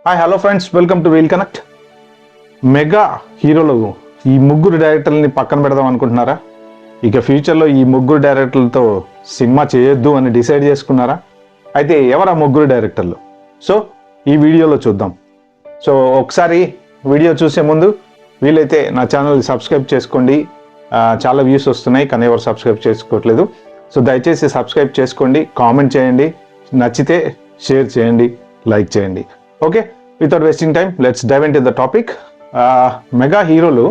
Hi hello friends, welcome to wheel connect. Mega హీరోలు ఈ ముగ్గురు డైరెక్టర్లని పక్కన పెడదాం అనుకుంటున్నారా? ఇక ఫ్యూచర్లో ఈ ముగ్గురు డైరెక్టర్లతో సినిమా చేయొద్దు అని డిసైడ్ చేసుకున్నారా? అయితే ఎవరా ముగ్గురు డైరెక్టర్లు? సో ఈ వీడియోలో చూద్దాం. సో ఒకసారి వీడియో చూసే ముందు వీలైతే నా ఛానల్ సబ్స్క్రైబ్ చేసుకోండి. చాలా వ్యూస్ వస్తున్నాయి కానీ ఎవరు సబ్స్క్రైబ్ చేసుకోవట్లేదు. సో దయచేసి సబ్స్క్రైబ్ చేసుకోండి, కామెంట్ చేయండి, నచ్చితే షేర్ చేయండి, లైక్ చేయండి. Okay, without wasting time let's dive into the topic. Mega హీరోలు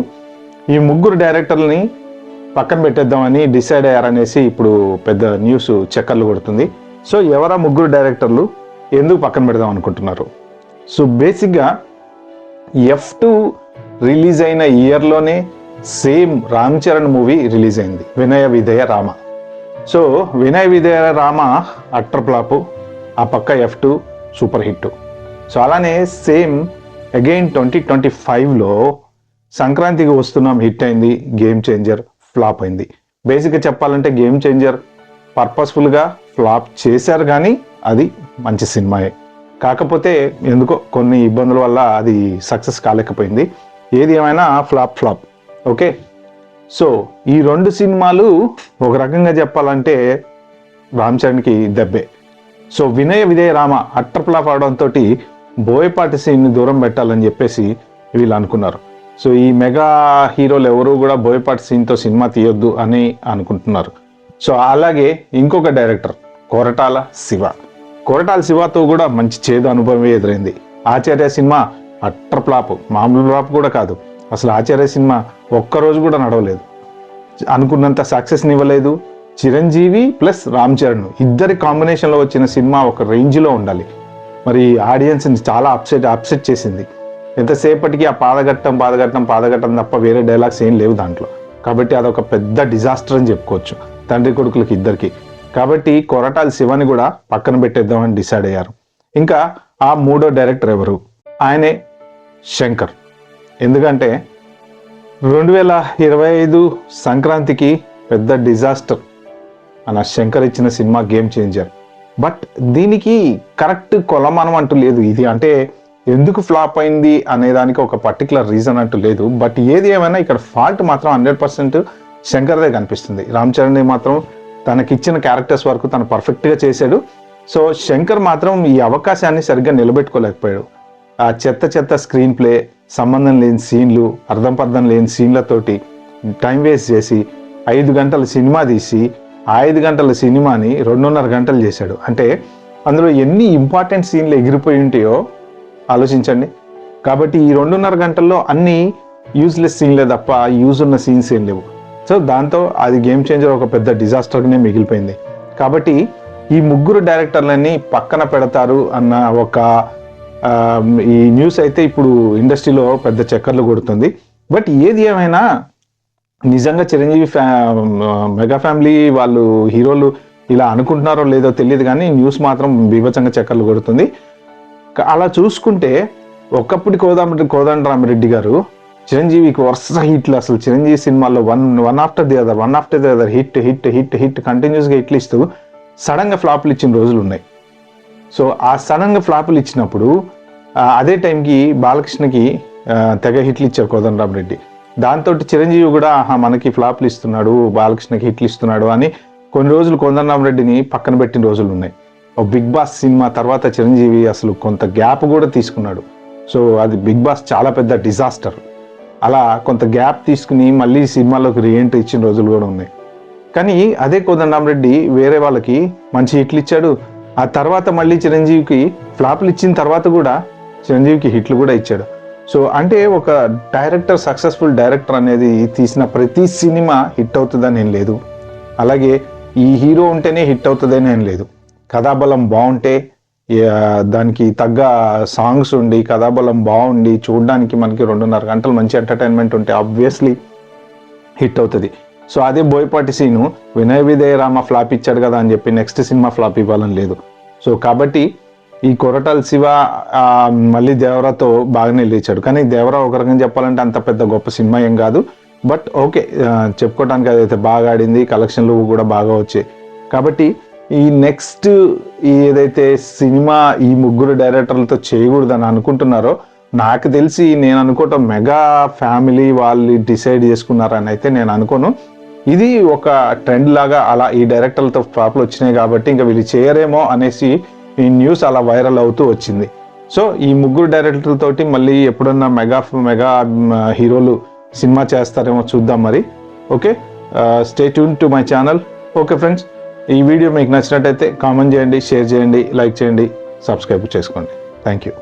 ఈ ముగ్గురు డైరెక్టర్లని పక్కన పెట్టేద్దామని డిసైడ్ అయ్యారనేసి ఇప్పుడు పెద్ద న్యూస్ చక్కర్లు కొడుతుంది. సో ఎవరా ముగ్గురు డైరెక్టర్లు, ఎందుకు పక్కన పెడదాం అనుకుంటున్నారు? సో బేసిక్గా F2 రిలీజ్ అయిన ఇయర్లోనే same Ram Charan movie release అయింది, Vinaya Vidheya Rama. So Vinaya Vidheya Rama utter flop, ఆ పక్క F2 సూపర్ హిట్. సో అలానే సేమ్ అగైన్ 2025లో సంక్రాంతికి వస్తున్నాం హిట్ అయింది, గేమ్ చేంజర్ ఫ్లాప్ అయింది. బేసిక్గా చెప్పాలంటే గేమ్ చేంజర్ పర్పస్ఫుల్గా ఫ్లాప్ చేశారు కానీ అది మంచి సినిమాయే. కాకపోతే ఎందుకో కొన్ని ఇబ్బందుల వల్ల అది సక్సెస్ కాలేకపోయింది. ఏది ఏమైనా ఫ్లాప్. ఓకే, సో ఈ రెండు సినిమాలు ఒక రకంగా చెప్పాలంటే Ram చరణ్కి దెబ్బే. So Vinaya Vidheya Rama utter flop అవడంతో బోయపాటి సీన్ని దూరం పెట్టాలని చెప్పేసి వీళ్ళు అనుకున్నారు. సో ఈ మెగా హీరోలు ఎవరు కూడా బోయపాటి సీన్తో సినిమా తీయొద్దు అని అనుకుంటున్నారు. సో అలాగే ఇంకొక డైరెక్టర్ కొరటాల శివతో కూడా మంచి చేదు అనుభవం ఎదురైంది. ఆచార్య సినిమా అట్టర్ ఫ్లాప్, మామూలు ఫ్లాప్ కూడా కాదు. అసలు ఆచార్య సినిమా ఒక్కరోజు కూడా నడవలేదు, అనుకున్నంత సక్సెస్ని ఇవ్వలేదు. చిరంజీవి ప్లస్ రామ్ చరణ్ ఇద్దరి కాంబినేషన్లో వచ్చిన సినిమా ఒక రేంజ్లో ఉండాలి, మరి ఆడియన్స్ని చాలా అప్సెట్ చేసింది. ఎంతసేపటికి ఆ పాదఘట్టం తప్ప వేరే డైలాగ్స్ ఏం లేవు దాంట్లో. కాబట్టి అదొక పెద్ద డిజాస్టర్ అని చెప్పుకోవచ్చు తండ్రి కొడుకులకి ఇద్దరికి. కాబట్టి కొరటాల శివని కూడా పక్కన పెట్టేద్దామని డిసైడ్ అయ్యారు. ఇంకా ఆ మూడో డైరెక్టర్ ఎవరు? ఆయనే శంకర్. ఎందుకంటే 2025 సంక్రాంతికి పెద్ద డిజాస్టర్ మన శంకర్ ఇచ్చిన సినిమా గేమ్ చేంజర్. బట్ దీనికి కరెక్ట్ కొలమానం అంటూ లేదు. ఇది అంటే ఎందుకు ఫ్లాప్ అయింది అనేదానికి ఒక పర్టికులర్ రీజన్ అంటూ లేదు. బట్ ఏది ఏమైనా ఇక్కడ ఫాల్ట్ మాత్రం 100% శంకర్దే కనిపిస్తుంది. రామ్ చరణ్ మాత్రం తనకిచ్చిన క్యారెక్టర్స్ వరకు తను పర్ఫెక్ట్గా చేశాడు. సో శంకర్ మాత్రం ఈ అవకాశాన్ని సరిగ్గా నిలబెట్టుకోలేకపోయాడు. ఆ చెత్త స్క్రీన్ ప్లే, సంబంధం లేని సీన్లు, అర్థం లేని సీన్లతోటి టైం వేస్ట్ చేసి 5 గంటల సినిమా తీసి 5 గంటల సినిమాని 2.5 గంటలు చేశాడు. అంటే అందులో ఎన్ని ఇంపార్టెంట్ సీన్లు ఎగిరిపోయి ఉంటాయో ఆలోచించండి. కాబట్టి ఈ 2.5 గంటల్లో అన్ని యూజ్లెస్ సీన్లే తప్ప యూజ్ ఉన్న సీన్స్ ఏం లేవు. సో దాంతో అది గేమ్ చేంజర్ ఒక పెద్ద డిజాస్టర్గానే మిగిలిపోయింది. కాబట్టి ఈ ముగ్గురు డైరెక్టర్లని పక్కన పెడతారు అన్న ఒక ఈ న్యూస్ అయితే ఇప్పుడు ఇండస్ట్రీలో పెద్ద చక్కర్లు కొడుతుంది. బట్ ఏది ఏమైనా నిజంగా చిరంజీవి మెగా ఫ్యామిలీ వాళ్ళు హీరోలు ఇలా అనుకుంటున్నారో లేదో తెలియదు కానీ న్యూస్ మాత్రం బీభత్సంగా చక్కర్లు కొడుతుంది. అలా చూసుకుంటే ఒకప్పుడు కోదండరామిరెడ్డి గారు చిరంజీవికి వరుస హిట్లు, అసలు చిరంజీవి సినిమాల్లో one after the other hit కంటిన్యూస్గా హిట్లు ఇస్తూ సడన్గా ఫ్లాప్లు ఇచ్చిన రోజులు ఉన్నాయి. సో ఆ సడన్గా ఫ్లాపులు ఇచ్చినప్పుడు అదే టైంకి బాలకృష్ణకి తెగ హిట్లు ఇచ్చారు కోదండరామిరెడ్డి. దాంతో చిరంజీవి కూడా మనకి ఫ్లాప్లు ఇస్తున్నాడు, బాలకృష్ణకి హిట్లు ఇస్తున్నాడు అని కొన్ని రోజులు కోదండరామిరెడ్డిని పక్కన పెట్టిన రోజులు ఉన్నాయి. బిగ్ బాస్ సినిమా తర్వాత చిరంజీవి అసలు కొంత గ్యాప్ కూడా తీసుకున్నాడు. సో అది బిగ్ బాస్ చాలా పెద్ద డిజాస్టర్. అలా కొంత గ్యాప్ తీసుకుని మళ్ళీ సినిమాలోకి రీఎంట్రీ ఇచ్చిన రోజులు కూడా ఉన్నాయి. కానీ అదే కోదండరామిరెడ్డి వేరే వాళ్ళకి మంచి హిట్లు ఇచ్చాడు. ఆ తర్వాత మళ్ళీ చిరంజీవికి ఫ్లాప్లు ఇచ్చిన తర్వాత కూడా చిరంజీవికి హిట్లు కూడా ఇచ్చాడు. సో అంటే ఒక డైరెక్టర్, సక్సెస్ఫుల్ డైరెక్టర్ అనేది తీసిన ప్రతి సినిమా హిట్ అవుతుందని ఏం లేదు. అలాగే ఈ హీరో ఉంటేనే హిట్ అవుతుందని ఏం లేదు. కథాబలం బాగుంటే, దానికి తగ్గ సాంగ్స్ ఉండి, కథాబలం బాగుండి, చూడడానికి మనకి 2.5 గంటలు మంచి ఎంటర్టైన్మెంట్ ఉంటే ఆబ్వియస్లీ హిట్ అవుతుంది. సో అదే బోయపాటి సీను వినయ విధేయ రామ ఫ్లాప్ ఇచ్చాడు కదా అని చెప్పి నెక్స్ట్ సినిమా ఫ్లాప్ ఇవ్వాలని లేదు. సో కాబట్టి ఈ కొరటాల శివ మళ్ళీ దేవరాతో బాగానే లేచాడు. కానీ దేవరా ఒక రకంగా చెప్పాలంటే అంత పెద్ద గొప్ప సినిమా ఏం కాదు. బట్ ఓకే, చెప్పుకోవడానికి అదైతే బాగా ఆడింది, కలెక్షన్లు కూడా బాగా వచ్చాయి. కాబట్టి ఈ నెక్స్ట్ ఏదైతే సినిమా ఈ ముగ్గురు డైరెక్టర్లతో చేయకూడదని అనుకుంటున్నారో, నాకు తెలిసి నేను అనుకోవటం మెగా ఫ్యామిలీ వాళ్ళు డిసైడ్ చేసుకున్నారని అయితే నేను అనుకోను. ఇది ఒక ట్రెండ్ లాగా అలా ఈ డైరెక్టర్లతో ఫ్లాప్లు వచ్చినాయి కాబట్టి ఇంకా వీళ్ళు చేయరేమో అనేసి ఈ న్యూస్ అలా వైరల్ అవుతూ వచ్చింది. సో ఈ ముగ్గురు డైరెక్టర్లతోటి మళ్ళీ ఎప్పుడన్నా మెగా హీరోలు సినిమా చేస్తారేమో చూద్దాం మరి. Okay, stay tune to my channel. Okay friends, ఈ వీడియో మీకు నచ్చినట్టయితే కామెంట్ చేయండి, షేర్ చేయండి, లైక్ చేయండి, సబ్స్క్రైబ్ చేసుకోండి. Thank you.